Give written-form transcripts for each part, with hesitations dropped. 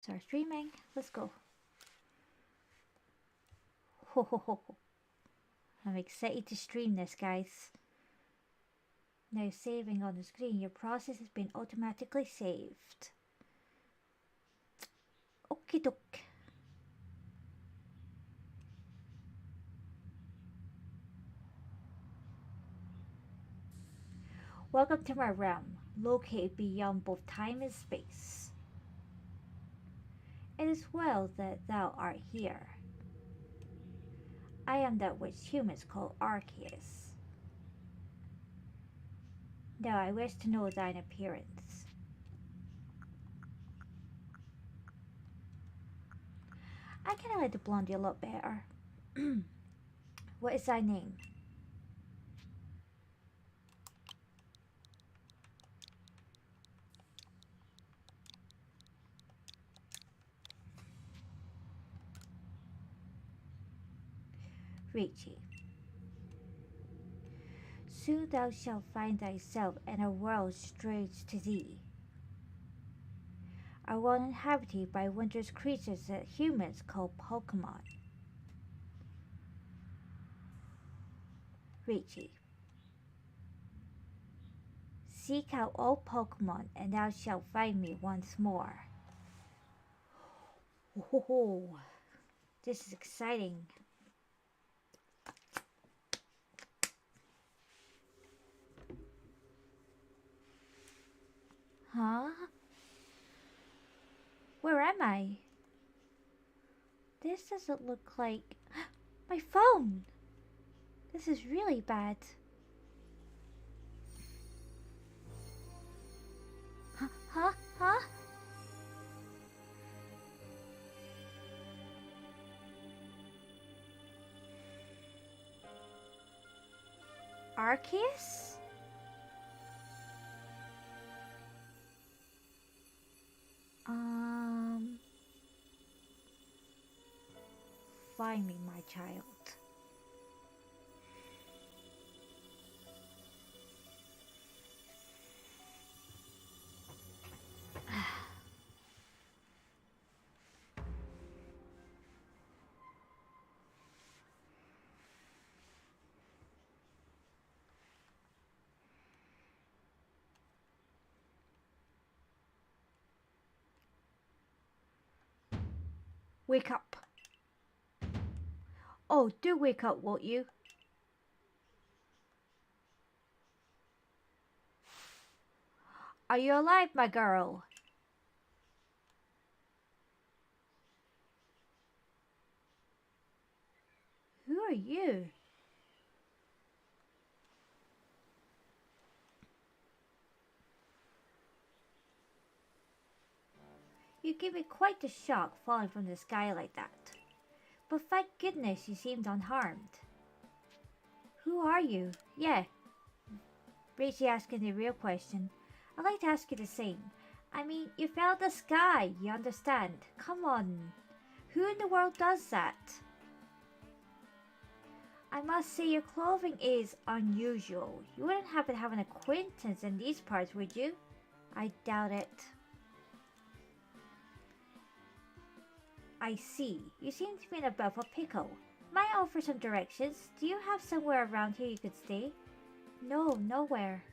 Start streaming. Let's go. Ho ho ho ho. I'm excited to stream this, guys. Now saving on the screen. Your process has been automatically saved. Okie doke. Welcome to my realm, located beyond both time and space. It is well that thou art here. I am that which humans call Arceus. Now I wish to know thine appearance. I kinda like the blondie a lot better. What is thy name? Richie. Soon thou shalt find thyself in a world strange to thee, a world inhabited by wondrous creatures that humans call Pokémon. Richie. Seek out all Pokémon and thou shalt find me once more. Oh, this is exciting. Huh? Where am I? This doesn't look like my phone. This is really bad. Huh? Huh? Huh? Arceus? Um, Find me, my child. Wake up. Oh, do wake up, won't you? Are you alive, my girl? Who are you? You gave me quite the shock falling from the sky like that. But thank goodness you seemed unharmed. Who are you? Yeah, Rachie asking the real question. I'd like to ask you the same. I mean, you fell out the sky, you understand. Come on. Who in the world does that? I must say your clothing is unusual. You wouldn't happen to have an acquaintance in these parts, would you? I doubt it. I see. You seem to be in a bit of a pickle. Might I offer some directions? Do you have somewhere around here you could stay? No, nowhere.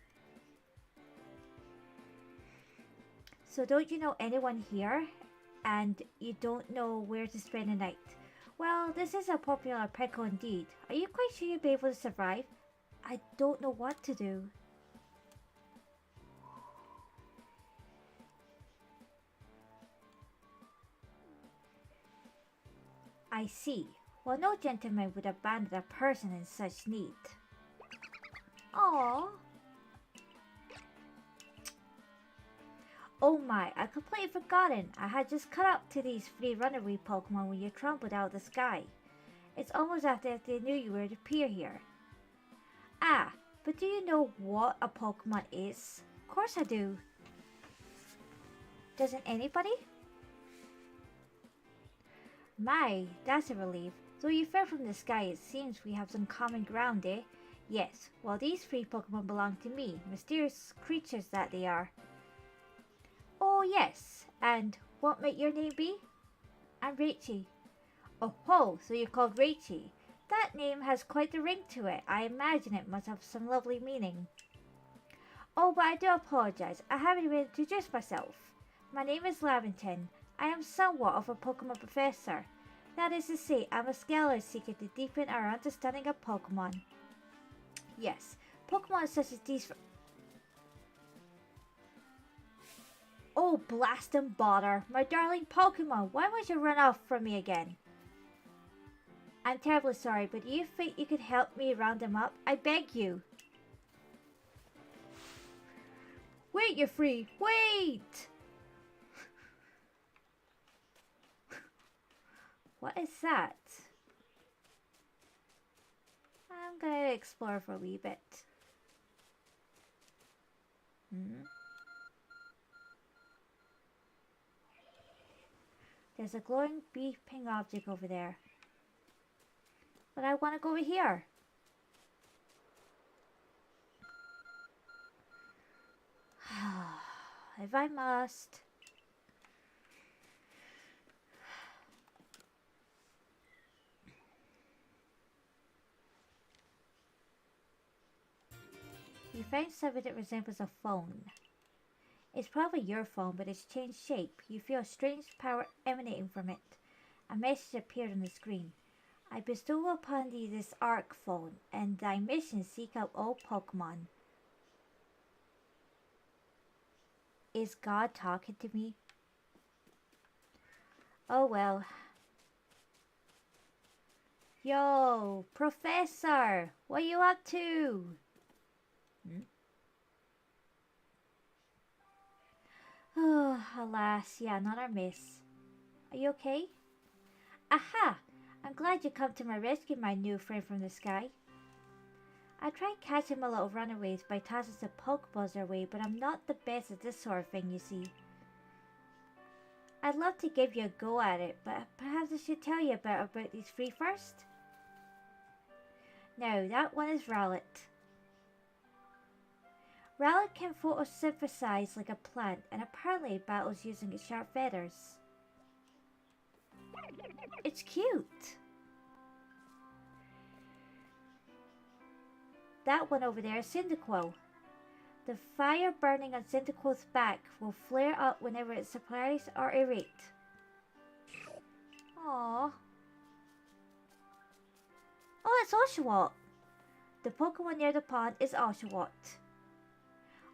So don't you know anyone here? And you don't know where to spend the night? Well, this is a popular pickle indeed. Are you quite sure you'll be able to survive? I don't know what to do. I see. Well, no gentleman would abandon a person in such need. Aww. Oh my, I completely forgotten. I had just caught up to these three runaway Pokemon when you trampled out of the sky. It's almost as if they knew you would appear here. Ah, but do you know what a Pokemon is? Of course I do. Doesn't anybody? My, that's a relief. Though you fell from the sky, it seems we have some common ground, eh? Yes, well these three Pokemon belong to me, mysterious creatures that they are. Oh yes, and What might your name be? I'm Rachie. Oh ho, so you're called Rachie. That name has quite a ring to it. I imagine it must have some lovely meaning. Oh, but I do apologize. I haven't even introduced myself. My name is Lavington. I am somewhat of a Pokemon professor. That is to say, I'm a scholar seeking to deepen our understanding of Pokemon. Yes, Pokemon such as these. Oh, blast and bother! My darling Pokemon, why would you run off from me again? I'm terribly sorry, but do you think you could help me round them up? I beg you. Wait, you're free. Wait! What is that? I'm gonna explore for a wee bit. There's a glowing beeping object over there. But I want to go over here. If I must. You found something that resembles a phone. It's probably your phone, but it's changed shape. You feel a strange power emanating from it. A message appeared on the screen. I bestow upon thee this Arc phone, and thy mission seek out all Pokemon. Is God talking to me? Oh well. Yo, Professor! What you up to? Oh, alas, yeah, not our miss. Are you okay? Aha! I'm glad you come to my rescue, my new friend from the sky. I tried catching my little runaways by tossing some Pokeballs their way, but I'm not the best at this sort of thing, you see. I'd love to give you a go at it, but perhaps I should tell you about these three first? No, that one is Rowlet. Rowlet can photosynthesize like a plant and apparently battles using its sharp feathers. It's cute. That one over there is Cyndaquil. The fire burning on Cyndaquil's back will flare up whenever it's surprised or irate. Aww. Oh, it's Oshawott. The Pokemon near the pond is Oshawott.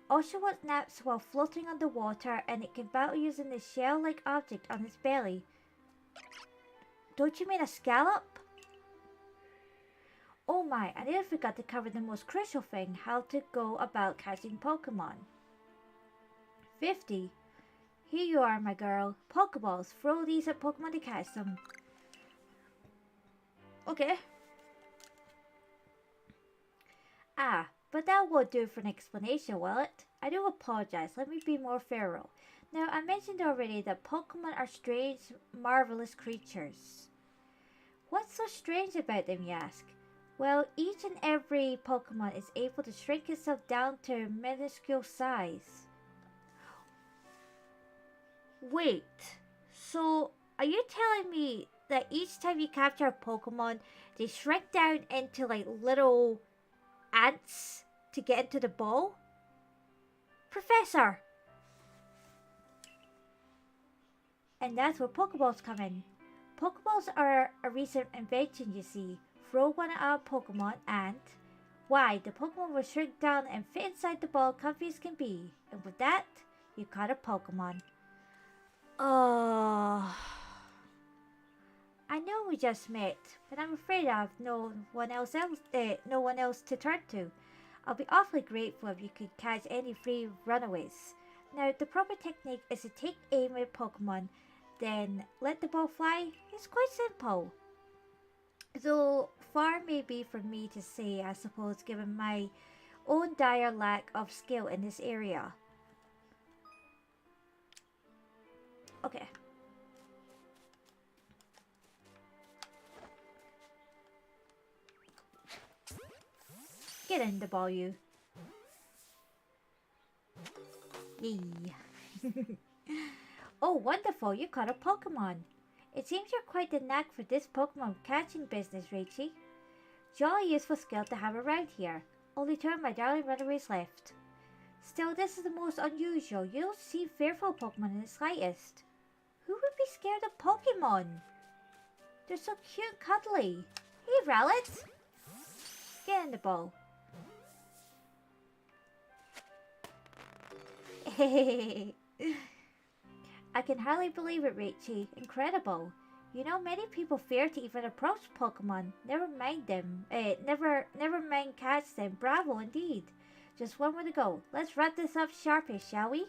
Oshawott naps while floating underwater, and it can battle using the shell-like object on its belly. Don't you mean a scallop? Oh my, I nearly forgot to cover the most crucial thing, how to go about catching Pokemon. 50. Here you are, my girl. Pokeballs. Throw these at Pokemon to catch them. Okay. Ah, but that won't do for an explanation, will it? I do apologize. Let me be more thorough. Now, I mentioned already that Pokemon are strange, marvelous creatures. What's so strange about them, you ask? Well, each and every Pokemon is able to shrink itself down to a minuscule size. Wait, so are you telling me that each time you capture a Pokemon, they shrink down into like little ants to get into the ball? Professor! And that's where Pokeballs come in. Pokeballs are a recent invention, you see. Throw one at a Pokemon and, why, the Pokemon will shrink down and fit inside the ball comfy as can be. And with that, you caught a Pokemon. Oh, I know we just met, but I'm afraid I have no one else to turn to. I'll be awfully grateful if you could catch any free runaways. Now, the proper technique is to take aim at Pokemon, then let the ball fly. It's quite simple. Though far may be for me to say, I suppose, given my own dire lack of skill in this area. Okay. Get in the ball, you. Yay. Oh, wonderful, you caught a Pokemon. It seems you're quite the knack for this Pokemon catching business, Raichi. Jolly useful skill to have around here. Only two of my darling runaways left. Still, this is the most unusual. You don't see fearful Pokemon in the slightest. Who would be scared of Pokemon? They're so cute and cuddly. Hey, Rowlet! Get in the ball. I can hardly believe it, Raichi. Incredible. You know, many people fear to even approach Pokemon. Never mind them. Never mind catch them. Bravo, indeed. Just one more to go. Let's wrap this up sharpish, shall we?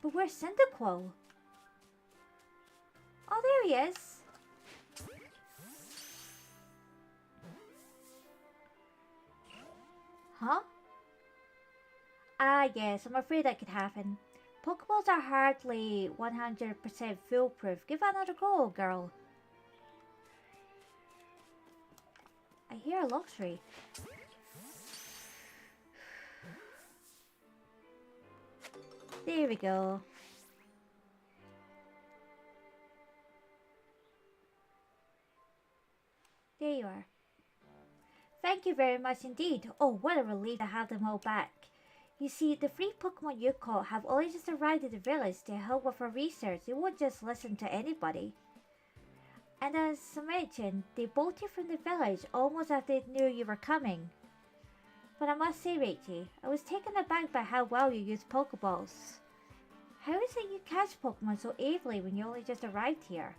But where's Cyndaquil? Oh, there he is. Huh? Ah, yes, I'm afraid that could happen. Pokeballs are hardly 100% foolproof. Give it another go, girl. I hear a luxury. There we go. There you are. Thank you very much indeed. Oh, what a relief to have them all back. You see, the 3 Pokemon you caught have only just arrived at the village to help with our research. They won't just listen to anybody. And as I mentioned, they bolted from the village almost as they knew you were coming. But I must say, Raichi, I was taken aback by how well you use Pokeballs. How is it you catch Pokemon so ably when you only just arrived here?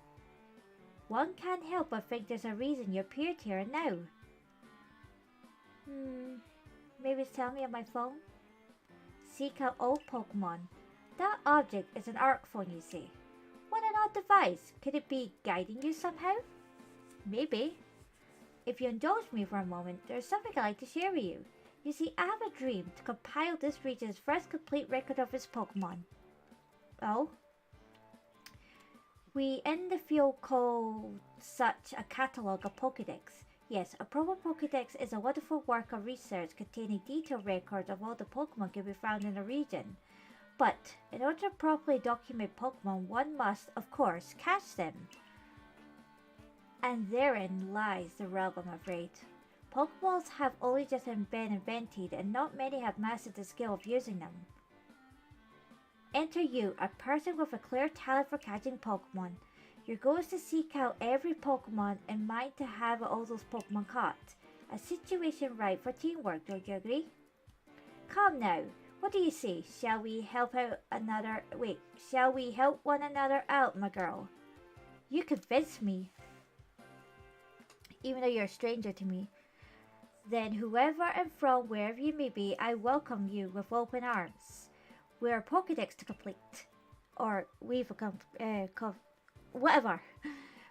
One can't help but think there's a reason you appeared here and now. Maybe it's telling me on my phone? Seek out all Pokemon. That object is an ARC phone, you see. What an odd device. Could it be guiding you somehow? Maybe. If you indulge me for a moment, there's something I'd like to share with you. You see, I have a dream to compile this region's first complete record of its Pokemon. Oh? We in the field call such a catalogue a Pokédex. Yes, a proper Pokédex is a wonderful work of research containing detailed records of all the Pokemon can be found in a region. But, in order to properly document Pokemon, one must, of course, catch them. And therein lies the rub, I'm afraid. Pokeballs have only just been invented, and not many have mastered the skill of using them. Enter you, a person with a clear talent for catching Pokemon. Your goal is to seek out every Pokemon and mind to have all those Pokemon caught. A situation ripe for teamwork, don't you agree? Come now, what do you say? Shall we help one another out, my girl? You convinced me. Even though you're a stranger to me. Then whoever and from wherever you may be, I welcome you with open arms. We're a Pokédex to complete. Or we've whatever.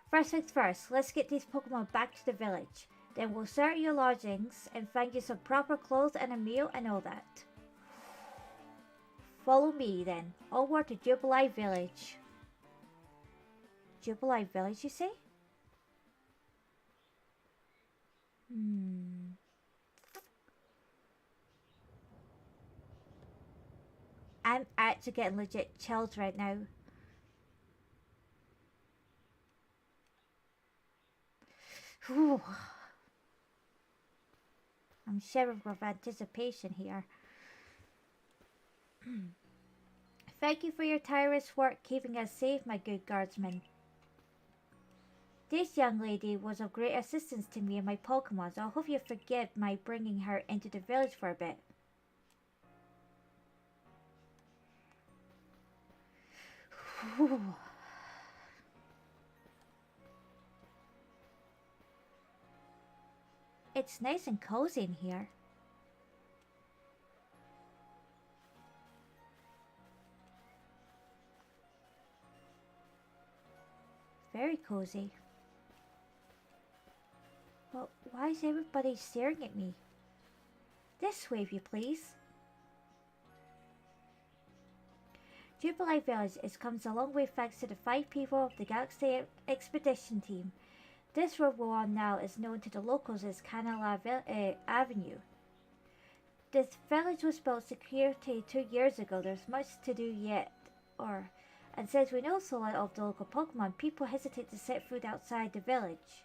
First things first, let's get these Pokemon back to the village. Then we'll sort your lodgings and find you some proper clothes and a meal and all that. Follow me then. Onward to Jubilee Village. Jubilee Village, you say? I'm actually getting legit chills right now. Whew. I'm shivering with anticipation here. Thank you for your tireless work keeping us safe, my good guardsman. This young lady was of great assistance to me and my Pokemon, so I hope you forgive my bringing her into the village for a bit. Whew. It's nice and cozy in here. Very cozy. But why is everybody staring at me? This way, if you please. Jubilee Village comes a long way thanks to the 5 people of the Galaxy Expedition Team. This road we're on now is known to the locals as Canala Avenue. This village was built security 2 years ago. There's much to do yet. And since we know so little of the local Pokemon, people hesitate to set foot outside the village.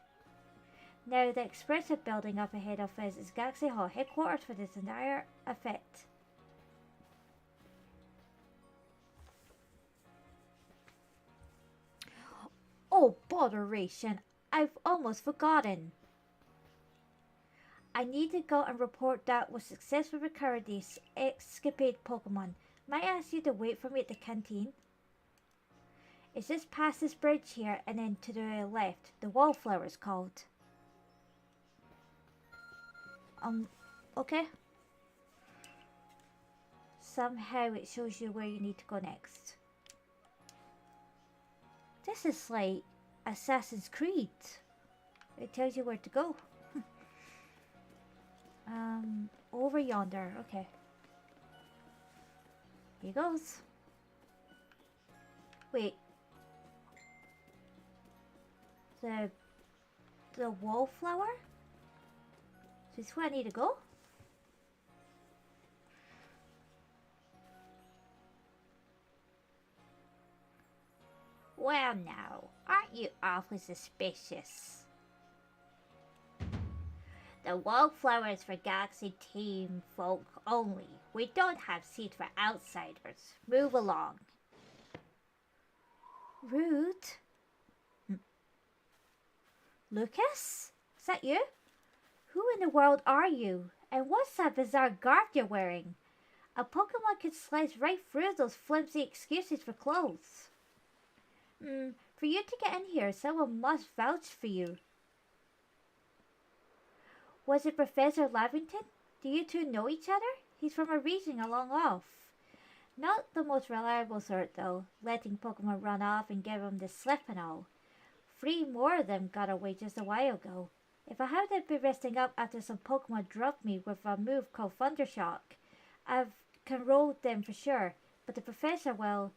Now, the expressive building up ahead of us is Galaxy Hall, headquarters for this entire effect. Oh, botheration! I've almost forgotten. I need to go and report that we successfully recovered the escapade Pokemon. Might I ask you to wait for me at the canteen? It's just past this bridge here and then to the left. The Wallflower is called. Okay. Somehow it shows you where you need to go next. This is like Assassin's Creed. It tells you where to go. Over yonder. Okay. Here goes. Wait. The Wallflower? Is this where I need to go? Well now, aren't you awfully suspicious? The Wallflower is for Galaxy Team folk only. We don't have seats for outsiders. Move along. Rude? Lucas? Is that you? Who in the world are you? And what's that bizarre garb you're wearing? A Pokemon could slice right through those flimsy excuses for clothes. For you to get in here, someone must vouch for you. Was it Professor Lavington? Do you two know each other? He's from a region along off. Not the most reliable sort, though, letting Pokemon run off and give him the slip and all. 3 more of them got away just a while ago. If I hadn't been resting up after some Pokemon dropped me with a move called Thundershock, I've controlled them for sure. But the Professor, well...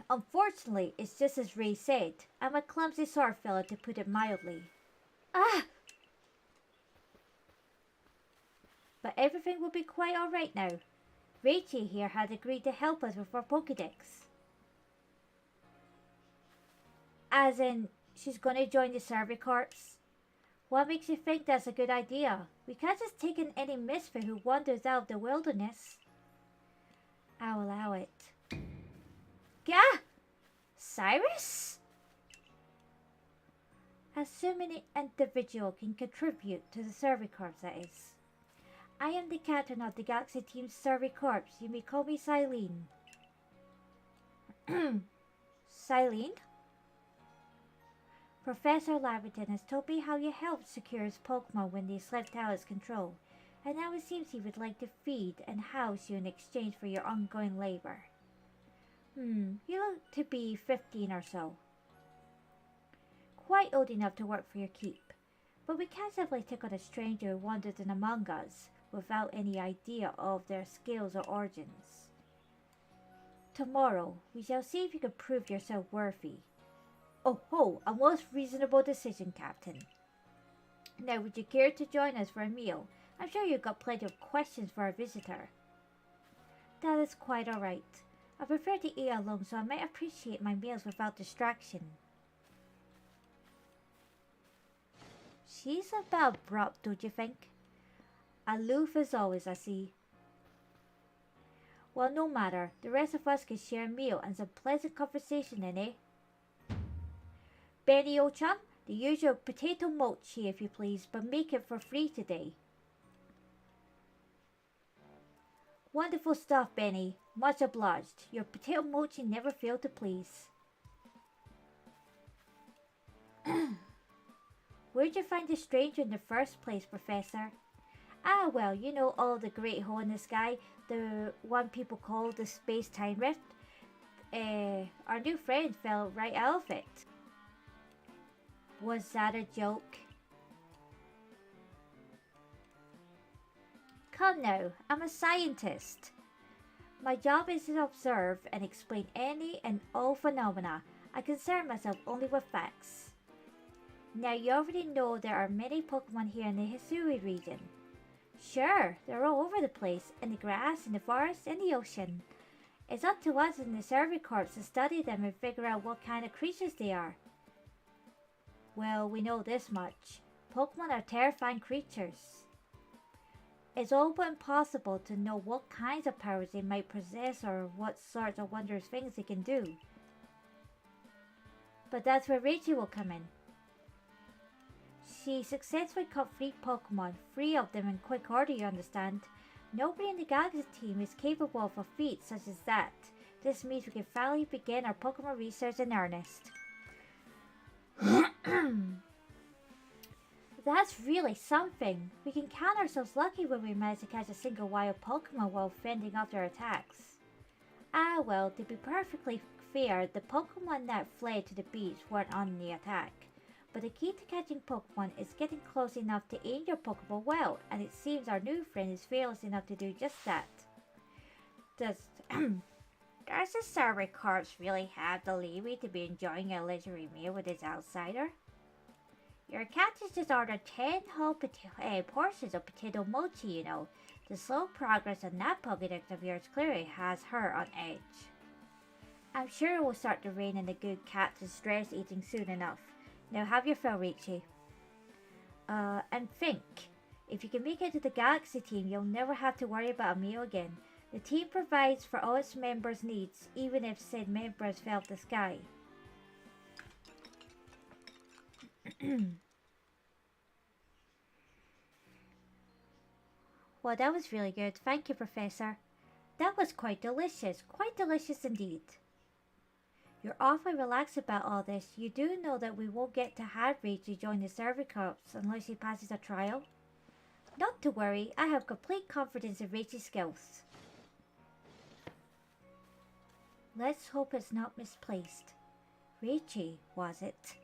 Unfortunately, it's just as Ray said. I'm a clumsy sort of fellow, to put it mildly. Ah! But everything will be quite alright now. Rachel here had agreed to help us with our Pokédex. As in, she's gonna join the Survey Corps? What makes you think that's a good idea? We can't just take in any misfit who wanders out of the wilderness. I'll allow it. Gah! Cyrus? Assuming an individual can contribute to the Survey Corps, that is. I am the captain of the Galaxy Team's Survey Corps. You may call me Silene. Silene? Professor Lavington has told me how you helped secure his Pokemon when they slipped out of his control, and now it seems he would like to feed and house you in exchange for your ongoing labor. You look to be 15 or so. Quite old enough to work for your keep, but we can't simply take on a stranger who wanders in among us without any idea of their skills or origins. Tomorrow, we shall see if you can prove yourself worthy. Oh ho, a most reasonable decision, Captain. Now, would you care to join us for a meal? I'm sure you've got plenty of questions for our visitor. That is quite alright. I prefer to eat alone, so I might appreciate my meals without distraction. She's a bit abrupt, don't you think? Aloof as always, I see. Well, no matter. The rest of us can share a meal and some pleasant conversation in, eh? Benny, old chum, the usual potato mochi, if you please, but make it for free today. Wonderful stuff, Benny. Much obliged. Your potato mochi never failed to please. Where'd you find the stranger in the first place, Professor? Ah, well, you know all the great hole in the sky, the one people call the space-time rift. Our new friend fell right out of it. Was that a joke? Come now, I'm a scientist. My job is to observe and explain any and all phenomena. I concern myself only with facts. Now you already know there are many Pokemon here in the Hisui region. Sure, they're all over the place, in the grass, in the forest, in the ocean. It's up to us in the Survey Corps to study them and figure out what kind of creatures they are. Well, we know this much. Pokemon are terrifying creatures. It's all but impossible to know what kinds of powers they might possess or what sorts of wondrous things they can do. But that's where Reichi will come in. She successfully caught 3 Pokemon, 3 of them in quick order, you understand. Nobody in the Galaxy team is capable of a feat such as that. This means we can finally begin our Pokemon research in earnest. That's really something. We can count ourselves lucky when we manage to catch a single wild Pokemon while fending off their attacks. Ah well, to be perfectly fair, the Pokemon that fled to the beach weren't on the attack. But the key to catching Pokemon is getting close enough to aim your Pokeball well, and it seems our new friend is fearless enough to do just that. Does the Survey Corps really have the leeway to be enjoying a leisurely meal with this outsider? Your cat has just ordered 10 whole portions of potato mochi, you know. The slow progress on that Pokédex of yours clearly has her on edge. I'm sure it will start to rain and the good cat to stress eating soon enough. Now have your fill, Reichi. And think, if you can make it to the Galaxy team, you'll never have to worry about a meal again. The team provides for all its members' needs, even if said members fell off the sky. Well, that was really good. Thank you, Professor. That was quite delicious indeed. You're awfully relaxed about all this. You do know that we won't get to have Reichi join the Survey Corps unless he passes a trial? Not to worry, I have complete confidence in Reichi's skills. Let's hope it's not misplaced. Reichi, was it?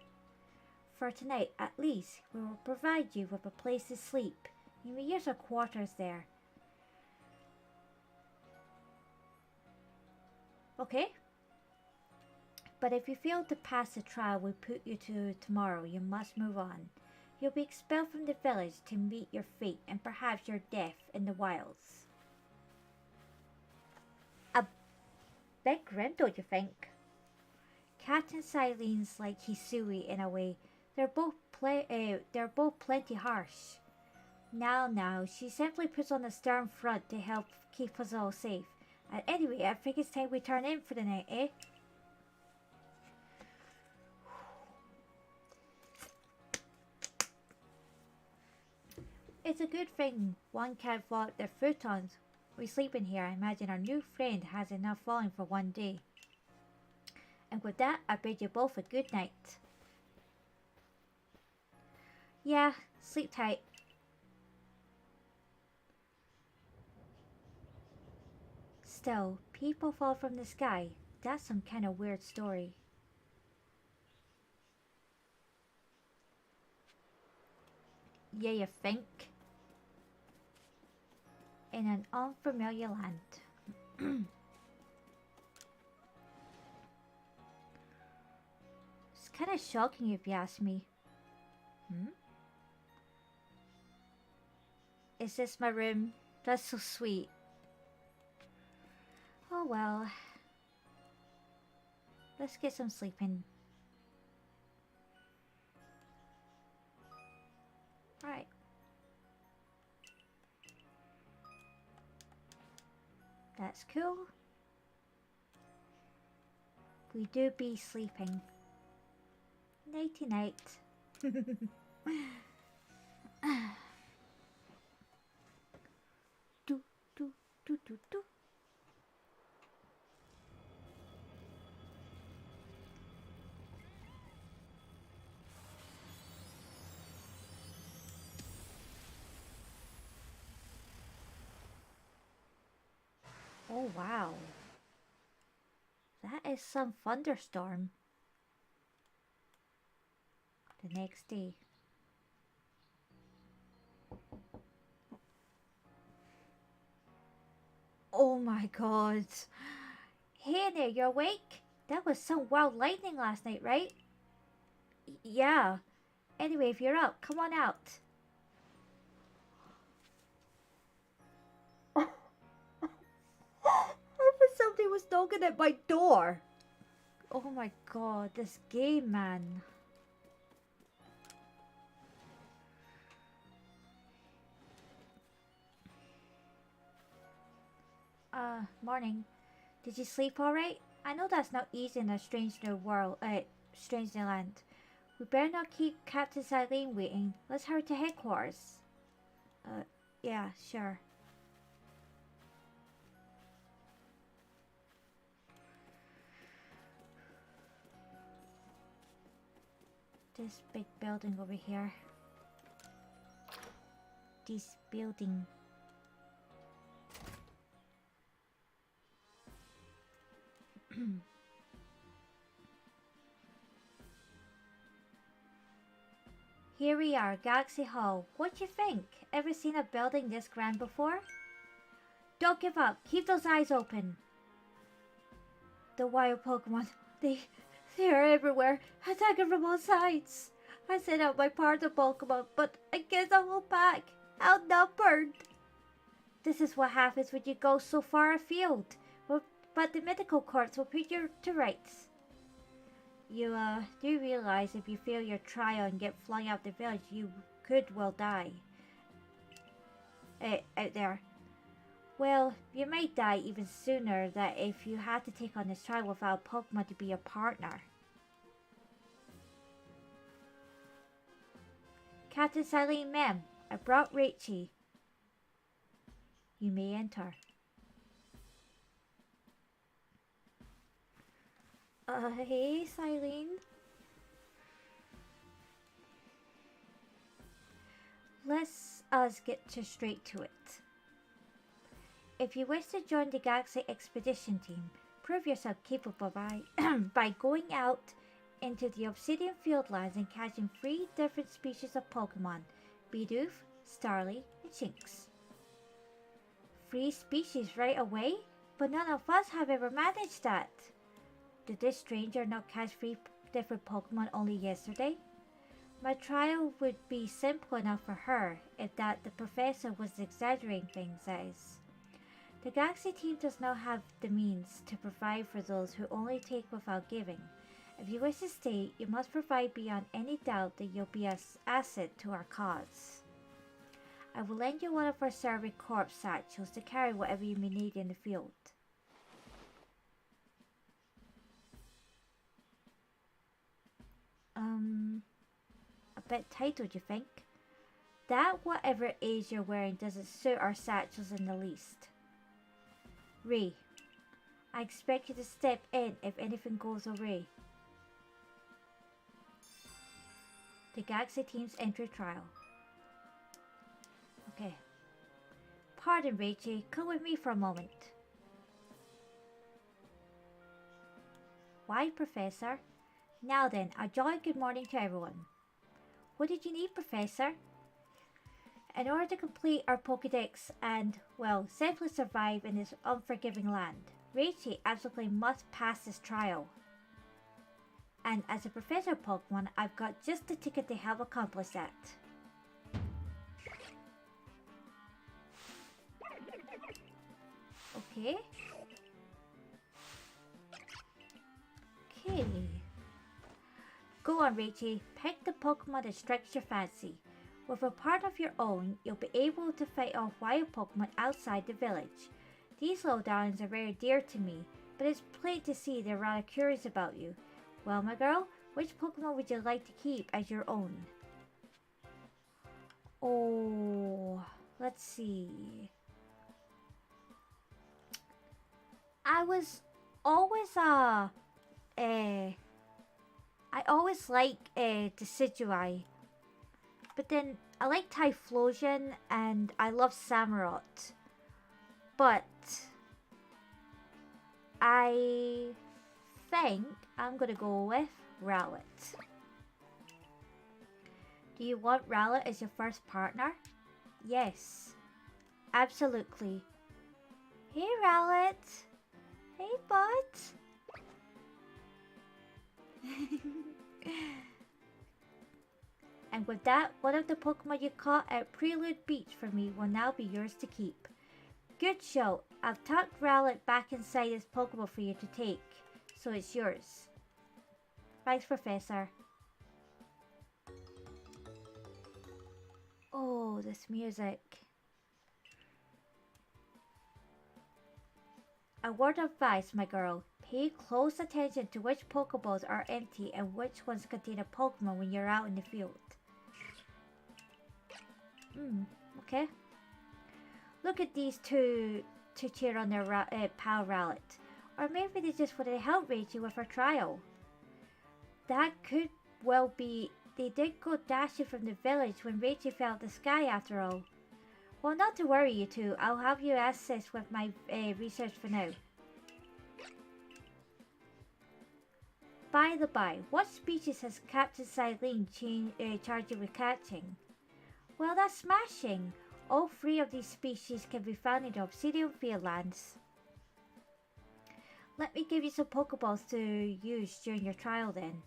For tonight, at least, we will provide you with a place to sleep. You may use our quarters there. Okay? But if you fail to pass the trial we put you to tomorrow, you must move on. You'll be expelled from the village to meet your fate and perhaps your death in the wilds. A bit grim, don't you think? Cat and Silene's like Hisui in a way. They're both plenty harsh. Now, she simply puts on a stern front to help keep us all safe. And anyway, I think it's time we turn in for the night, eh? It's a good thing one can't fall out their futons. We sleep in here. I imagine our new friend has enough falling for one day. And with that, I bid you both a good night. Yeah, sleep tight. Still, people fall from the sky. That's some kind of weird story. Yeah, you think? In an unfamiliar land. It's kind of shocking if you ask me. Is this my room? That's so sweet. Oh well. Let's get some sleep in. Alright. That's cool. We do be sleeping. Nighty night. do do do do do. Oh wow. That is some thunderstorm. The next day. Oh my god. Hey there, you awake? That was some wild lightning last night, right? Yeah. Anyway, if you're up, come on out. I thought somebody was knocking at my door. Oh my god, this game, man. Morning. Did you sleep alright? I know that's not easy in a strange new world, strange new land. We better not keep Captain Silene waiting. Let's hurry to headquarters. Yeah, sure. This big building over here. This building. Here we are, Galaxy Hall. What do you think? Ever seen a building this grand before? Don't give up. Keep those eyes open. The wild Pokemon, they are everywhere, attacking from all sides. I sent out my partner Pokemon, but I guess I'll hold back. Outnumbered. This is what happens when you go so far afield. But the medical courts will put you to rights. You do realize if you fail your trial and get flung out the village, you could well die. Out there. Well, you might die even sooner than if you had to take on this trial without Pokemon to be your partner. Captain Silene, ma'am, I brought Raichi. You may enter. Hey, Silene. Let's get straight to it. If you wish to join the Galaxy Expedition team, prove yourself capable by, by going out into the Obsidian Fieldlands and catching 3 different species of Pokemon, Bidoof, Starly, and Shinx. 3 species right away? But none of us have ever managed that. Did this stranger not catch 3 different Pokemon only yesterday? My trial would be simple enough for her if that the professor was exaggerating things as. The Galaxy team does not have the means to provide for those who only take without giving. If you wish to stay, you must provide beyond any doubt that you'll be an asset to our cause. I will lend you one of our Survey Corps satchels to carry whatever you may need in the field. A bit tight, don't you think? That whatever it is you're wearing doesn't suit our satchels in the least. Ray, I expect you to step in if anything goes awry. The Galaxy team's entry trial. Okay. Pardon, Raichi, come with me for a moment. Why, Professor? Now then, a jolly good morning to everyone. What did you need, Professor? In order to complete our Pokédex and, well, simply survive in this unforgiving land, Raichi absolutely must pass this trial. And as a Professor of Pokemon, I've got just the ticket to help accomplish that. Okay. Okay. Go on, Raichi. Pick the Pokemon that strikes your fancy. With a part of your own, you'll be able to fight off wild Pokemon outside the village. These little darlings are very dear to me, but it's plain to see they're rather curious about you. Well, my girl, which Pokemon would you like to keep as your own? Oh, let's see. I was always I always like Decidueye, but then I like Typhlosion and I love Samurott, but I think I'm gonna go with Rowlet. Do you want Rowlet as your first partner? Yes, absolutely. Hey Rowlet. Hey bud. And with that, one of the Pokemon you caught at Prelude Beach for me will now be yours to keep. Good show. I've tucked Rowlet back inside this Pokeball for you to take, so it's yours. Thanks, Professor. Oh, this music. A word of advice, my girl. Pay close attention to which Pokeballs are empty and which ones contain a Pokemon when you're out in the field. Okay. Look at these two to cheer on their pal Rowlet. Or maybe they just wanted to help Rachel with her trial. That could well be. They did go dashing from the village when Rachel fell out the sky after all. Well, not to worry, you two. I'll have you assist with my research for now. By the by, what species has Captain Silene charged you with catching? Well, that's smashing. All 3 of these species can be found in the Obsidian Fieldlands. Let me give you some Pokeballs to use during your trial then.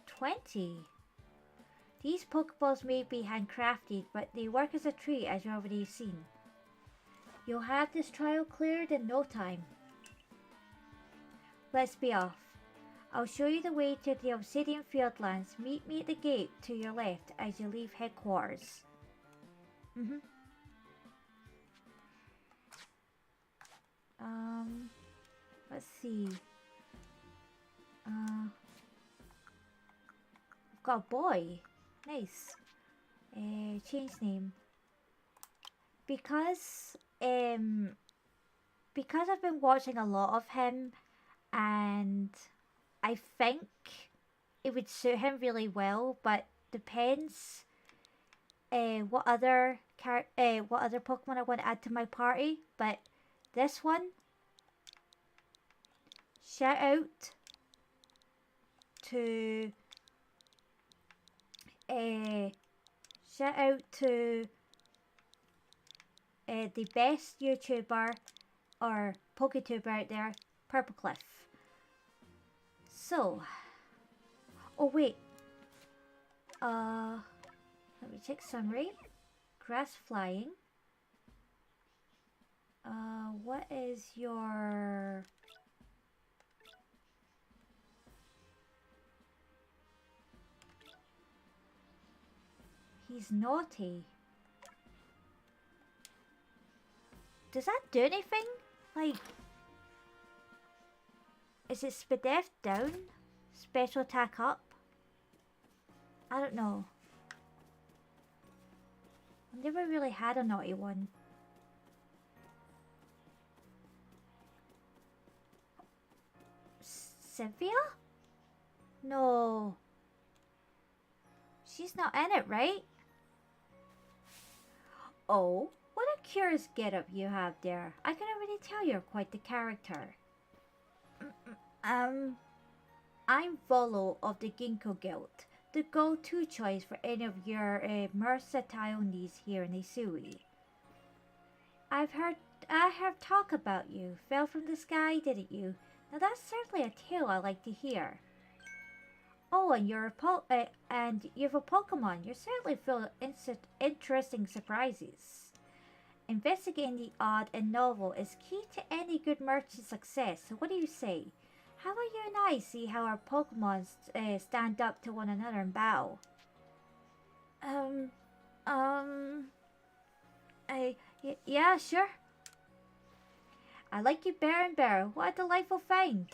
20. These Pokeballs may be handcrafted, but they work as a treat as you've already seen. You'll have this trial cleared in no time. Let's be off. I'll show you the way to the Obsidian Fieldlands. Meet me at the gate to your left as you leave headquarters. Let's see. I've got a boy. Nice. Change name. Because I've been watching a lot of him, and I think it would suit him really well, but depends what other Pokemon I want to add to my party. But this one, shout out to the best YouTuber or Poketuber out there, Purplecliff. So, oh wait, let me check Sunray. Grass flying. What is your... He's naughty. Does that do anything? Like, is it Spadef down? Special attack up? I don't know. I've never really had a naughty one. Cynthia? No. She's not in it, right? Oh, what a curious getup you have there. I can already tell you're quite the character. I'm Volo of the Ginkgo Guild, the go-to choice for any of your versatile needs here in Isui. I heard talk about you. Fell from the sky, didn't you? Now that's certainly a tale I like to hear. Oh, and you have a Pokemon. You're certainly full of interesting surprises. Investigating the odd and novel is key to any good merchant success. So what do you say? How about you and I see how our Pokemon stand up to one another and bow? Yeah, sure. I like you better and better. What a delightful find.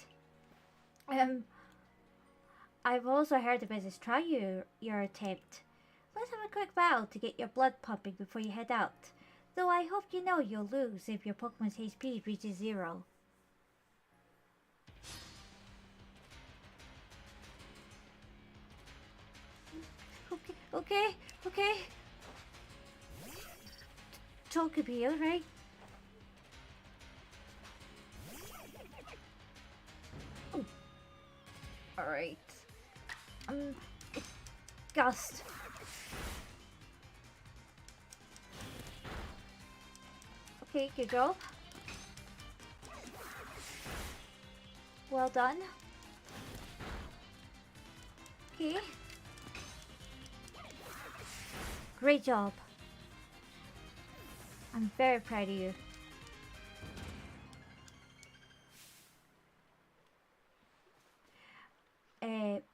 I've also heard about this trial your attempt. Let's have a quick battle to get your blood pumping before you head out. Though I hope you know you'll lose if your Pokemon's HP reaches 0. Okay. Togepi, alright. Oh. Alright. Gust. Okay, good job. Well done. Okay. Great job. I'm very proud of you.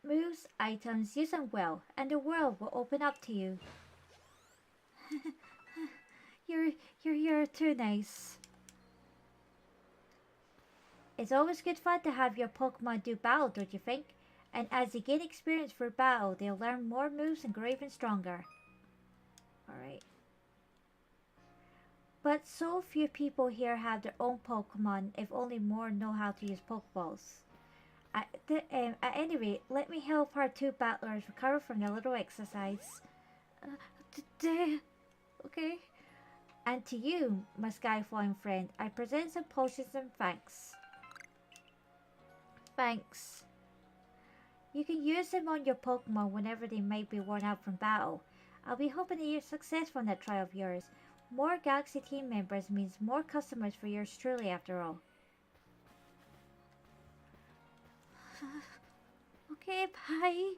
Moves, items, use them well, and the world will open up to you. You're you're too nice. It's always good fun to have your Pokemon do battle, don't you think? And as they gain experience for battle, they'll learn more moves and grow even stronger. Alright. But so few people here have their own Pokemon, if only more know how to use Pokeballs. At any rate, let me help our two battlers recover from their little exercise. Okay. And to you, my sky flying friend, I present some potions and thanks. Thanks. You can use them on your Pokemon whenever they might be worn out from battle. I'll be hoping that you're successful in that trial of yours. More Galaxy team members means more customers for yours truly after all. Okay, bye.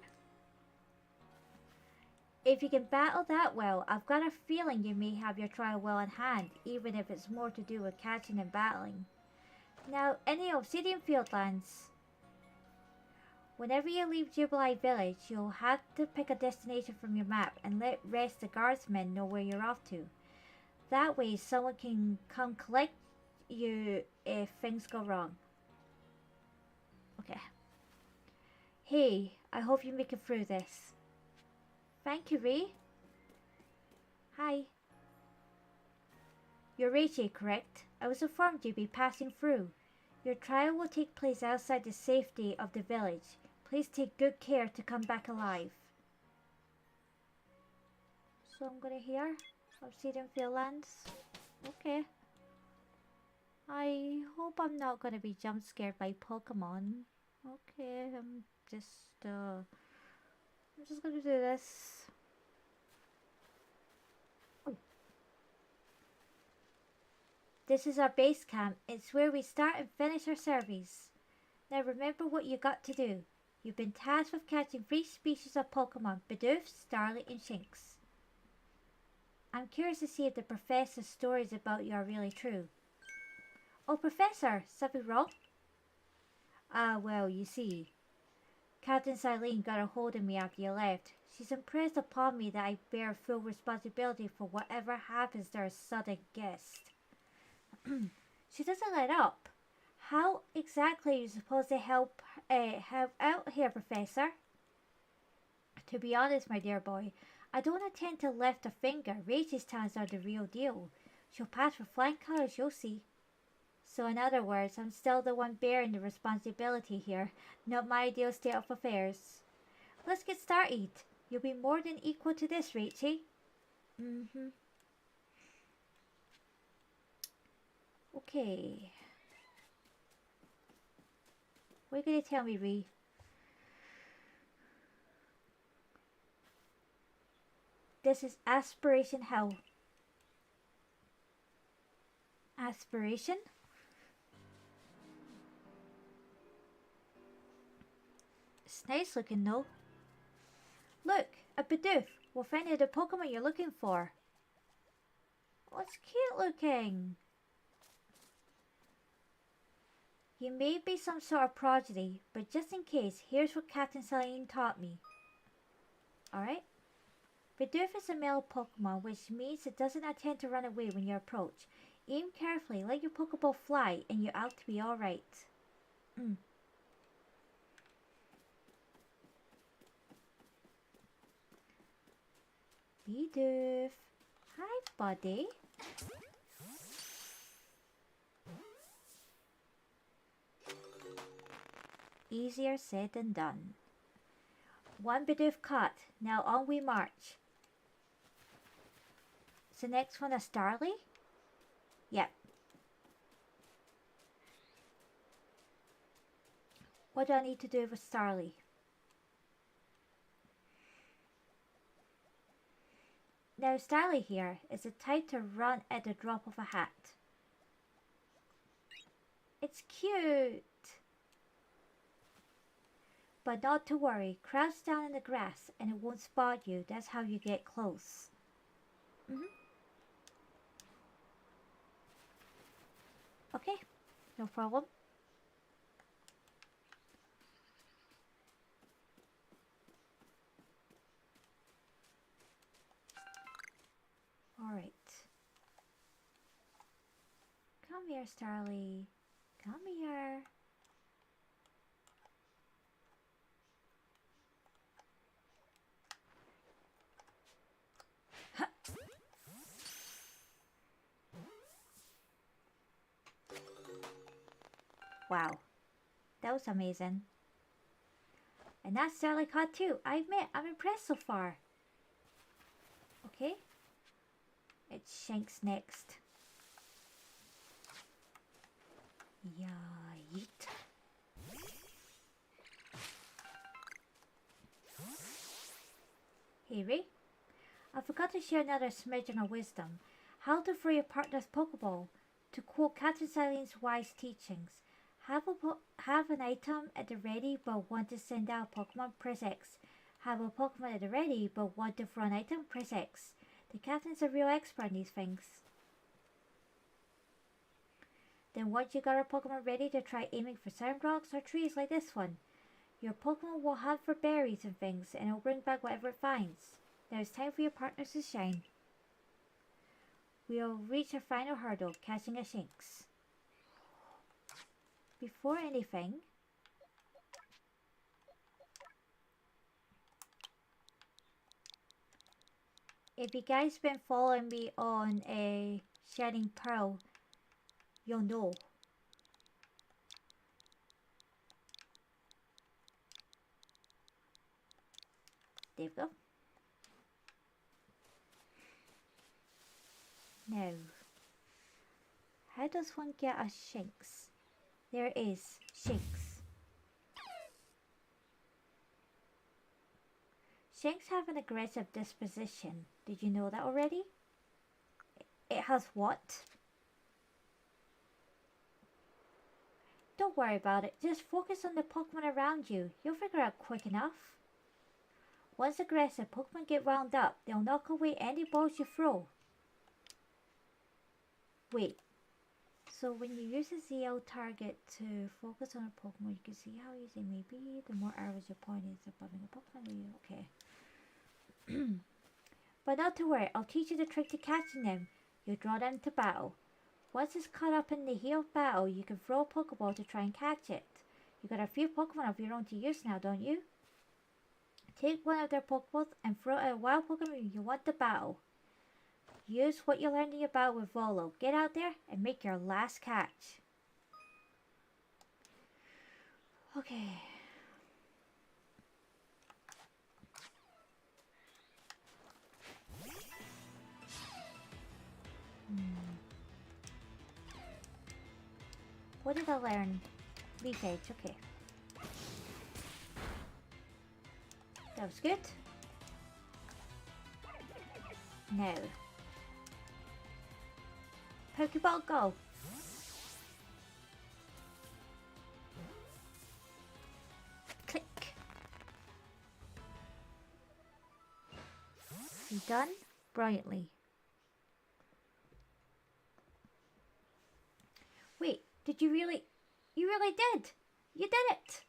If you can battle that well, I've got a feeling you may have your trial well in hand, even if it's more to do with catching and battling. Now, in the Obsidian Fieldlands, whenever you leave Jubilee Village, you'll have to pick a destination from your map and let rest the guardsmen know where you're off to. That way, someone can come collect you if things go wrong. Okay. Hey, I hope you make it through this. Thank you, Ray. Hi. You're Rachel, correct? I was informed you'd be passing through. Your trial will take place outside the safety of the village. Please take good care to come back alive. So I'm gonna hear Obsidian Fieldlands. Okay. I hope I'm not gonna be jump scared by Pokemon. Okay, I'm just gonna do this. Oh. This is our base camp. It's where we start and finish our service. Now remember what you got to do. You've been tasked with catching 3 species of Pokemon, Bidoof, Starly, and Shinx. I'm curious to see if the Professor's stories about you are really true. Oh, Professor, something wrong? Well, you see, Captain Silene got a hold of me after you left. She's impressed upon me that I bear full responsibility for whatever happens to our sudden guest. She doesn't let up. How exactly are you supposed to help out here, Professor? To be honest, my dear boy, I don't intend to lift a finger. Rachel's talents are the real deal. She'll pass for flying colours, you'll see. So in other words, I'm still the one bearing the responsibility here, not my ideal state of affairs. Let's get started. You'll be more than equal to this, Rachel. Okay. What are you going to tell me, Ree? This is Aspiration Hell. Aspiration? It's nice looking though. Look, a Bidoof. We'll find out the Pokemon you're looking for. Oh, it's cute looking. You may be some sort of prodigy, but just in case, here's what Captain Silene taught me. Alright? Bidoof is a male Pokemon, which means it doesn't attempt to run away when you approach. Aim carefully, let your Pokeball fly, and you're out to be alright. Bidoof. Hi, buddy. Easier said than done. One Bidoof caught. Now on we march. Is the next one a Starly? Yep. What do I need to do with Starly? Now Starly here is the type to run at the drop of a hat. It's cute. but not to worry. Crouch down in the grass and it won't spot you. That's how you get close. Okay, no problem. Alright. Come here, Starly. Come here. Wow, that was amazing. And that's Starly caught too. I admit, I'm impressed so far. Okay. It's Shanks next. Yeet. Hey Ray, I forgot to share another smidgen of wisdom. How to free a partner's Pokeball. To quote Captain Silen's wise teachings, have an item at the ready but want to send out Pokemon, press X. Have a Pokemon at the ready but want to throw an item, press X. The captain's a real expert in these things. Then once you got our Pokemon ready to try aiming for sound rocks or trees like this one, your Pokemon will hunt for berries and things and it'll bring back whatever it finds. Now it's time for your partners to shine. We'll reach our final hurdle, catching a Shanks. Before anything, if you guys been following me on a Shining Pearl, you'll know. There we go. Now, how does one get a Shanks? There is Shanks. Shanks have an aggressive disposition. Did you know that already? It has what? Don't worry about it. Just focus on the Pokemon around you. You'll figure out quick enough. Once aggressive Pokemon get wound up, they'll knock away any balls you throw. Wait. So when you use a ZL target to focus on a Pokemon, you can see how easy it may be. The more arrows you point is above a Pokemon. Okay. But not to worry, I'll teach you the trick to catching them. You draw them to battle. Once it's caught up in the heat of battle, you can throw a Pokeball to try and catch it. You got a few Pokemon of your own to use now, don't you? Take one of their Pokeballs and throw it at a wild Pokemon you want to battle. Use what you learned in your battle with Volo. Get out there and make your last catch. Okay. What did I learn? Leaf Edge, okay. That was good. Now. Pokeball, go! Click! You done? Brilliantly. Wait, did you really? You really did! You did it!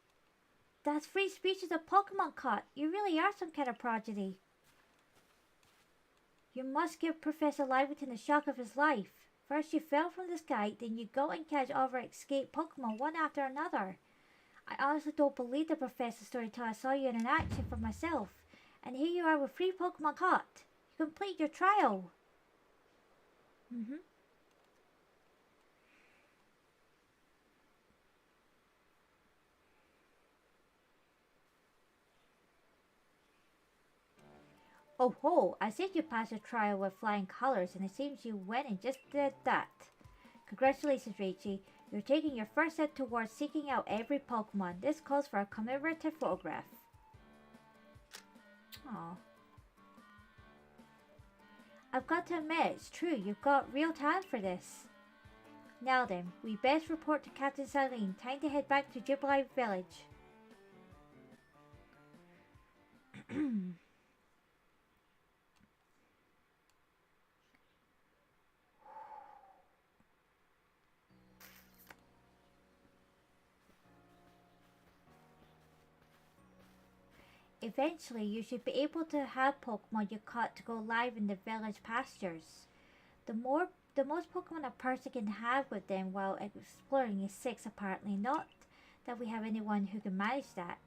That's 3 species of Pokemon caught. You really are some kind of prodigy. You must give Professor Liverton the shock of his life. First you fell from the sky, then you go and catch all of our escaped Pokemon one after another. I honestly don't believe the professor's story till I saw you in action for myself. And here you are with 3 Pokemon caught. You complete your trial. Oh ho, I said you passed your trial with flying colors and it seems you went and just did that. Congratulations, Raichi. You're taking your first step towards seeking out every Pokemon. This calls for a commemorative photograph. Aww. I've got to admit, it's true, you've got real talent for this. Now then, we best report to Captain Saline. Time to head back to Jubilee Village. Eventually, you should be able to have Pokemon you caught to go live in the village pastures. The most Pokemon a person can have with them while exploring is 6 apparently. Not that we have anyone who can manage that.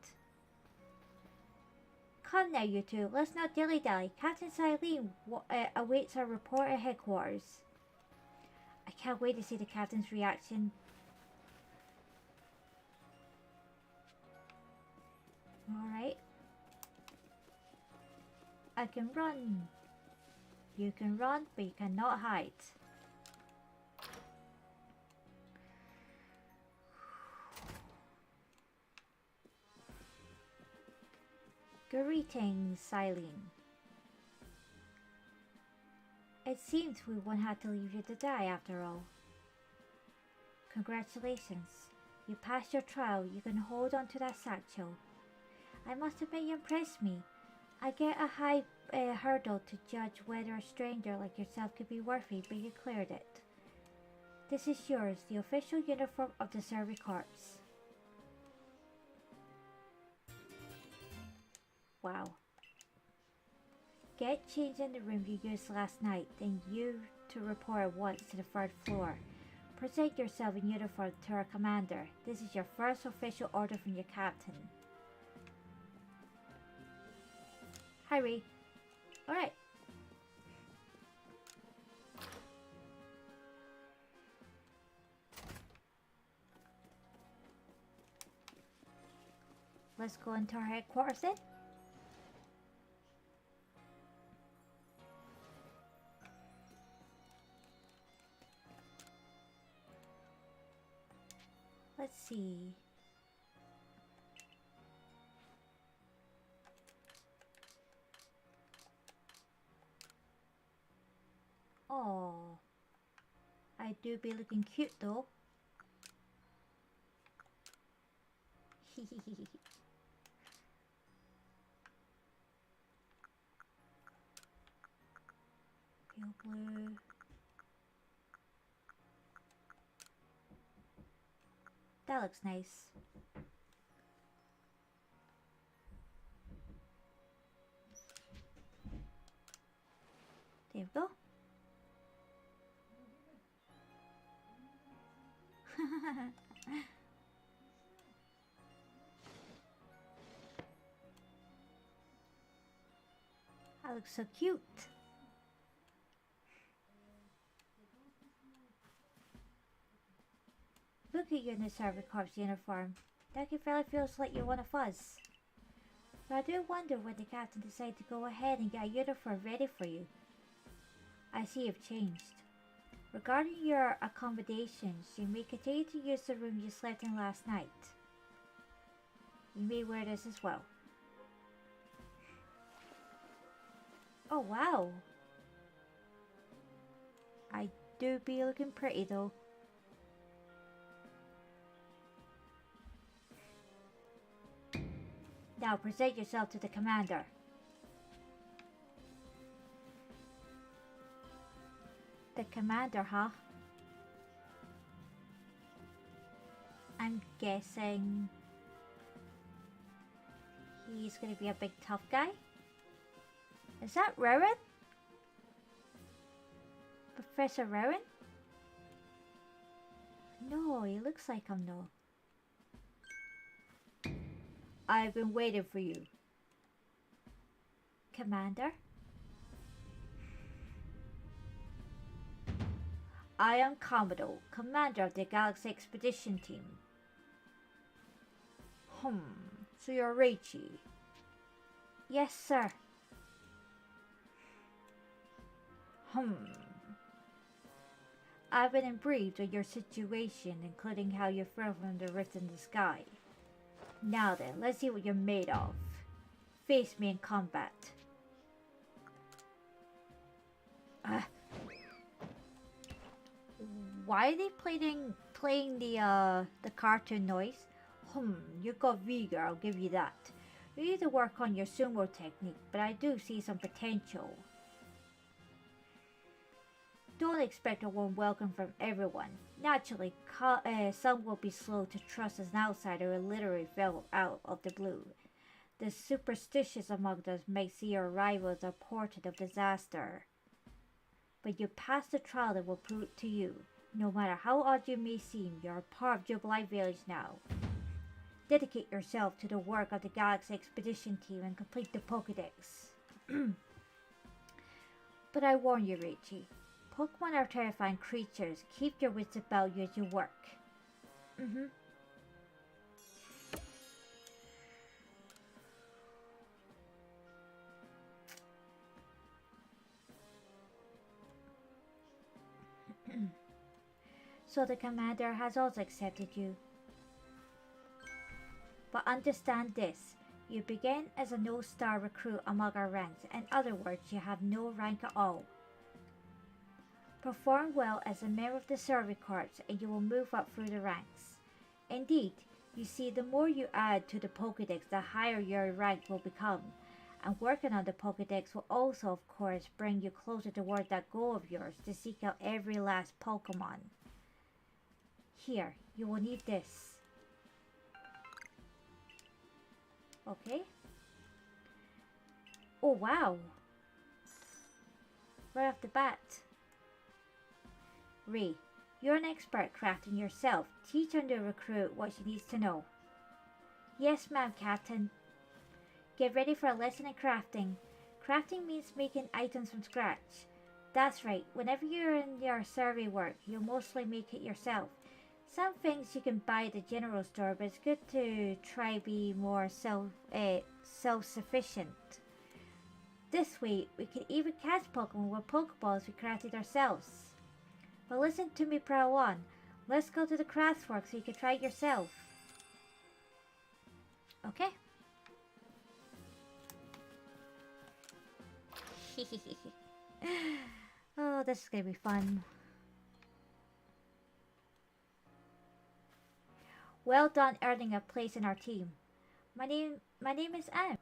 Come now, you two. Let's not dilly-dally. Captain Silene awaits our report at headquarters. I can't wait to see the captain's reaction. Alright. I can run. You can run, but you cannot hide. Greetings, Silene. It seems we won't have to leave you to die after all. Congratulations. You passed your trial. You can hold on to that satchel. I must admit you impressed me. I get a high hurdle to judge whether a stranger like yourself could be worthy, but you cleared it. This is yours, the official uniform of the Survey Corps. Wow. Get changed in the room you used last night, then you to report at once to the 3rd floor. Present yourself in uniform to our commander. This is your first official order from your captain. Hurry. Alright. Let's go into our headquarters then. Let's see. Oh, I do be looking cute though. Pale blue. That looks nice. There we go. That looks so cute. Look at you in the Survey Corps uniform. That fella feels like you want a fuzz. But I do wonder when the captain decided to go ahead and get a uniform ready for you. I see you've changed. Regarding your accommodations, you may continue to use the room you slept in last night. You may wear this as well. Oh wow! I do be looking pretty though. Now present yourself to the commander. The commander, huh? I'm guessing he's gonna be a big tough guy. Is that Rowan? Professor Rowan? No, he looks like him though. I've been waiting for you. Commander? I am Commodore, commander of the Galaxy Expedition Team. So you're Reichi? Yes, sir. I've been briefed on your situation, including how you fell from the rift in the sky. Now then, let's see what you're made of. Face me in combat. Why are they playing the cartoon noise? You got vigor, I'll give you that. You need to work on your sumo technique, but I do see some potential. Don't expect a warm welcome from everyone. Naturally, some will be slow to trust as an outsider who literally fell out of the blue. The superstitious among us may see your arrival as a portent of disaster. But you passed the trial that will prove it to you. No matter how odd you may seem, you're a part of Jubilee Village now. Dedicate yourself to the work of the Galaxy Expedition Team and complete the Pokédex. But I warn you, Richie. Pokemon are terrifying creatures. Keep your wits about you as you work. So the commander has also accepted you. But understand this. You begin as a no-star recruit among our ranks. In other words, you have no rank at all. Perform well as a member of the Survey Corps and you will move up through the ranks. Indeed, you see, the more you add to the Pokédex, the higher your rank will become. And working on the Pokédex will also, of course, bring you closer toward that goal of yours to seek out every last Pokemon. Here, you will need this. Okay. Oh, wow. Right off the bat. Ray, you're an expert crafting yourself. Teach her to recruit what she needs to know. Yes, ma'am, Captain. Get ready for a lesson in crafting. Crafting means making items from scratch. That's right. Whenever you're in your survey work, you'll mostly make it yourself. Some things you can buy at the general store, but it's good to try be more self-sufficient. This way, we can even catch Pokemon with Pokeballs we crafted ourselves. But listen to me, Pro-1. Let's go to the craftwork so you can try it yourself. Okay. Oh, this is gonna be fun. Well done earning a place in our team. My name is Amph.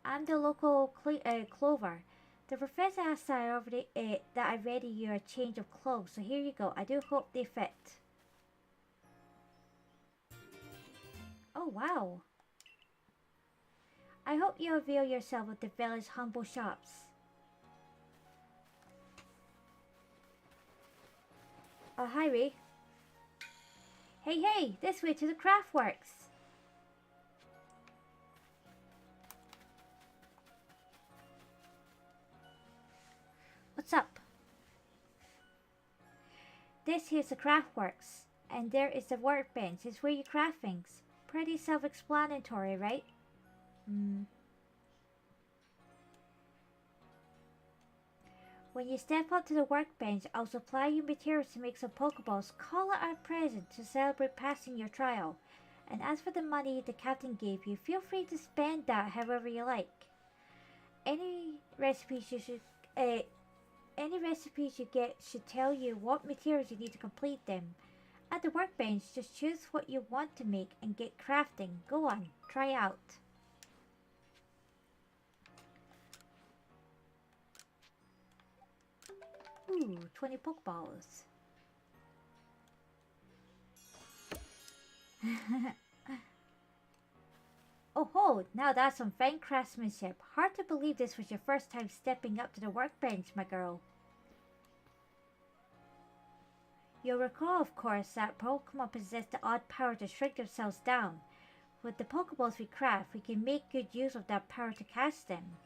I'm the local Clover. The professor asked that I ready you a change of clothes, so here you go. I do hope they fit. Oh, wow. I hope you avail yourself of the village's humble shops. Hi, Ray. Hey, this way to the craftworks. What's up? This here's the craftworks, and there is the workbench. It's where you craft things. Pretty self-explanatory, right? When you step up to the workbench, I'll supply you materials to make some Pokeballs. Call it our present to celebrate passing your trial. And as for the money the captain gave you, feel free to spend that however you like. Any recipes you get should tell you what materials you need to complete them. At the workbench, just choose what you want to make and get crafting. Go on, try out. Ooh, 20 Pokeballs. Oh ho, now that's some fine craftsmanship. Hard to believe this was your first time stepping up to the workbench, my girl. You'll recall, of course, that Pokemon possess the odd power to shrink themselves down. With the Pokeballs we craft, we can make good use of that power to catch them.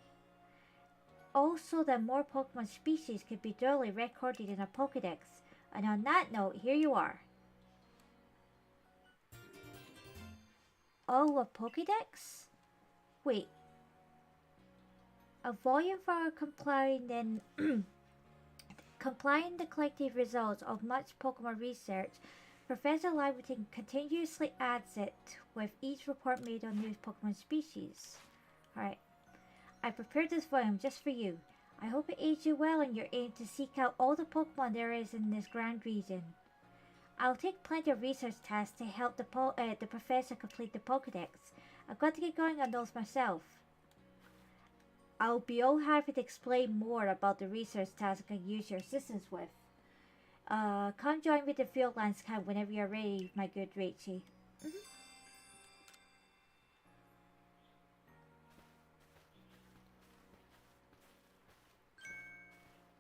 Also, that more Pokemon species could be duly recorded in a Pokédex. And on that note, here you are. Oh, a Pokédex? Wait. A volume for compiling the collective results of much Pokemon research. Professor Liverton continuously adds it with each report made on new Pokemon species. Alright. I prepared this volume just for you. I hope it aids you well in your aim to seek out all the Pokemon there is in this grand region. I'll take plenty of research tasks to help the professor complete the Pokédex. I've got to get going on those myself. I'll be all happy to explain more about the research task I can use your assistance with. Come join me at the Fieldlands camp whenever you're ready, my good Rachie.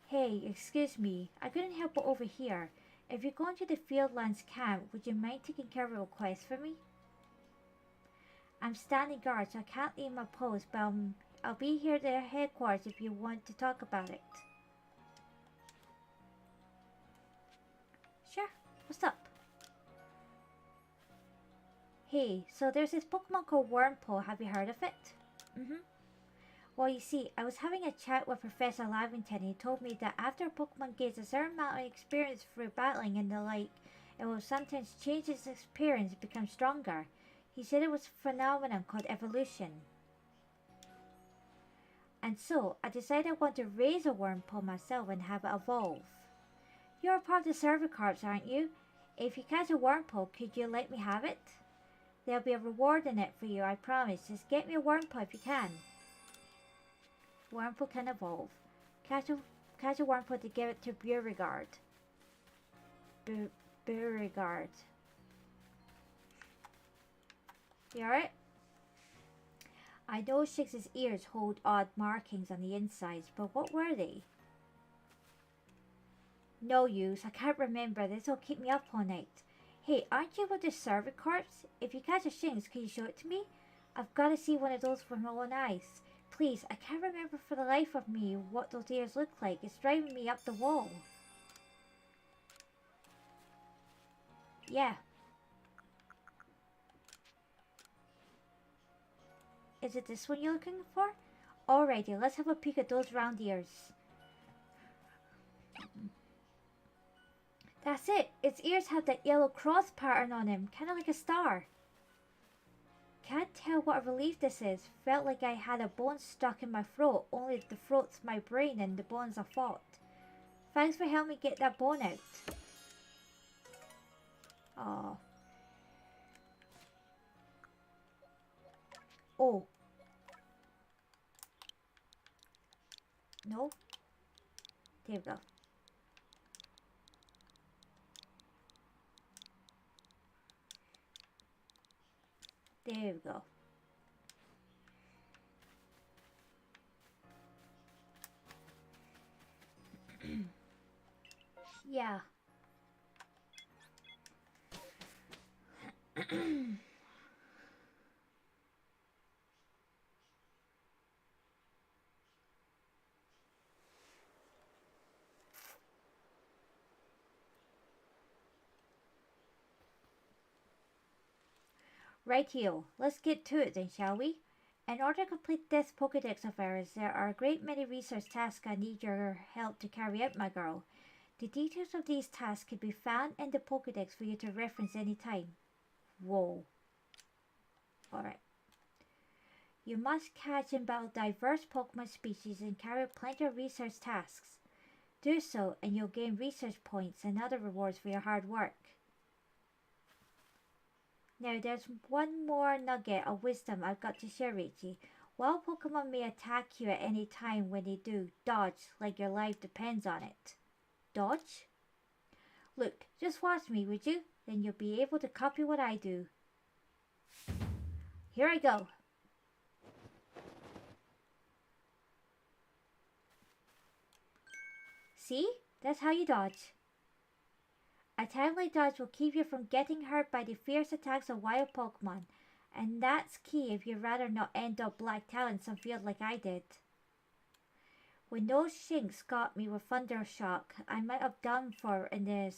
Hey, excuse me, I couldn't help but overhear. If you're going to the Fieldlands camp, would you mind taking care of a request for me? I'm standing guard, so I can't leave my post, but I'll be here at the headquarters if you want to talk about it. Sure, what's up? Hey, so there's this Pokemon called Wurmple, have you heard of it? Well, you see, I was having a chat with Professor Lavington and he told me that after a Pokemon gains a certain amount of experience through battling and the like, it will sometimes change its appearance and become stronger. He said it was a phenomenon called evolution. And so, I decided I want to raise a Wurmple myself and have it evolve. You're a part of the Server Corps, aren't you? If you catch a Wurmple, could you let me have it? There'll be a reward in it for you, I promise. Just get me a Wurmple if you can. Wurmple can evolve. Catch a Wurmple to give it to Beauregard. Beauregard. You alright? I know Shix's ears hold odd markings on the insides, but what were they? No use, I can't remember. This'll keep me up all night. Hey, aren't you with the Server Corps? If you catch a Shinx, can you show it to me? I've got to see one of those with my own eyes. Please, I can't remember for the life of me what those ears look like. It's driving me up the wall. Yeah. Is it this one you're looking for? Alrighty, let's have a peek at those round ears. That's it. Its ears have that yellow cross pattern on them, kind of like a star. Can't tell what a relief this is. Felt like I had a bone stuck in my throat, only the throat's my brain and the bone's a fault. Thanks for helping me get that bone out. Aww. Oh. No. There we go. There we go. Yeah. Rightio, let's get to it then, shall we? In order to complete this Pokédex of ours, there are a great many research tasks I need your help to carry out, my girl. The details of these tasks can be found in the Pokédex for you to reference any time. Whoa. Alright. You must catch and battle diverse Pokemon species and carry out plenty of research tasks. Do so and you'll gain research points and other rewards for your hard work. Now there's one more nugget of wisdom I've got to share with you. While Pokemon may attack you at any time, when they do, dodge like your life depends on it. Dodge? Look, just watch me, would you? Then you'll be able to copy what I do. Here I go. See? That's how you dodge. A timely dodge will keep you from getting hurt by the fierce attacks of wild Pokemon, and that's key if you'd rather not end up blacked out in some field like I did. When those Shinx got me with Thundershock, I might have done for in the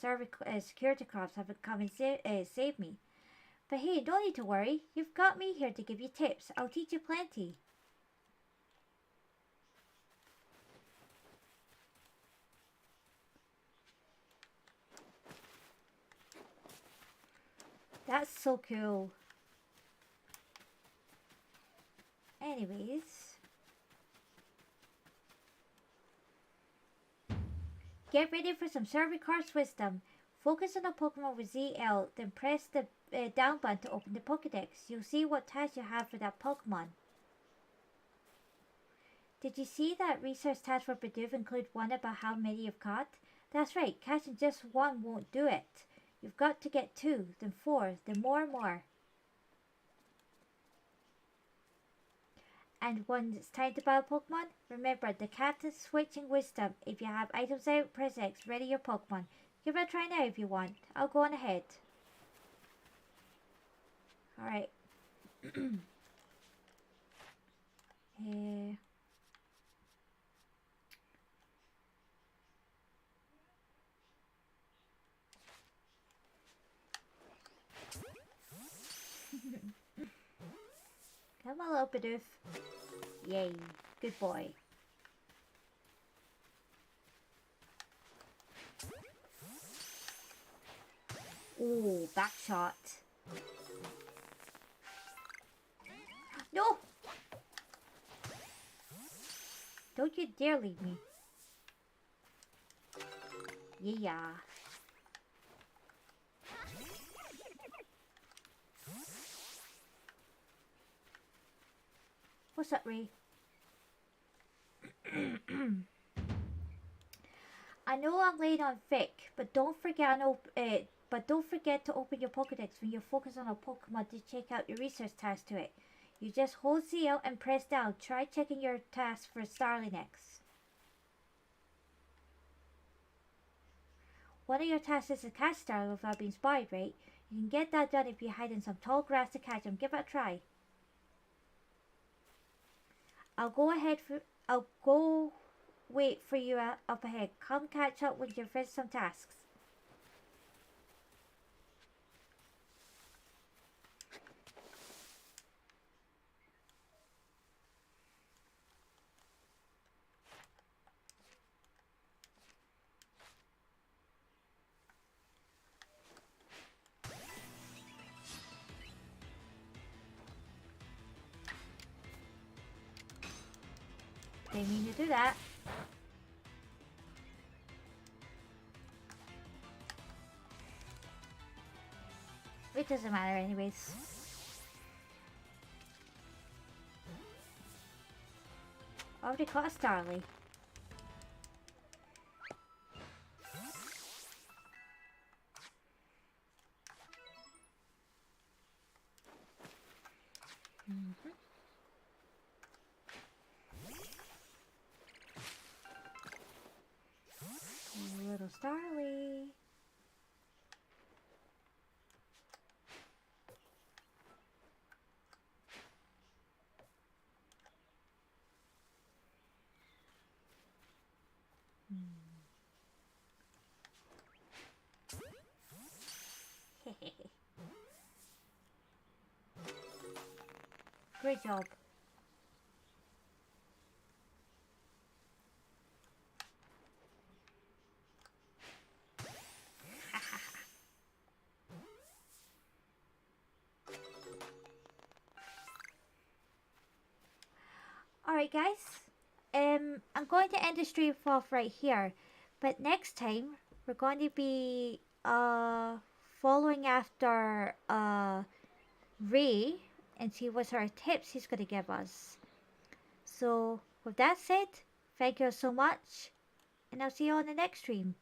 security cops haven't come and saved me. But hey, don't need to worry. You've got me here to give you tips. I'll teach you plenty. That's so cool. Anyways. Get ready for some Cervicar's wisdom. Focus on a Pokemon with ZL, then press the down button to open the Pokédex. You'll see what tasks you have for that Pokemon. Did you see that research task for Bidoof include one about how many you've caught? That's right, catching just one won't do it. You've got to get 2, then 4, then more and more. And when it's time to battle Pokemon, remember the captain's switching wisdom. If you have items out, press X, ready your Pokemon. Give it a try now if you want. I'll go on ahead. Alright. Come on, little Bidoof. Yay. Good boy. Ooh, back shot. No! Don't you dare leave me. Yeah. What's up, Ray? I know I'm late on Vic, but don't forget to open your Pokédex when you're focused on a Pokemon to check out your research task to it. You just hold CL and press down. Try checking your task for Starly next. One of your tasks is to catch Starly without being spotted, right? You can get that done if you hide in some tall grass to catch him. Give it a try. I'll go wait for you up ahead. Come catch up when you've finished some tasks. Didn't mean to do that. It doesn't matter anyways. Already caught a Starly. Little Starly. Great job. Alright guys, I'm going to end the stream off right here, but next time we're going to be following after Ray and see what sort of tips he's going to give us. So with that said, thank you so much, and I'll see you on the next stream.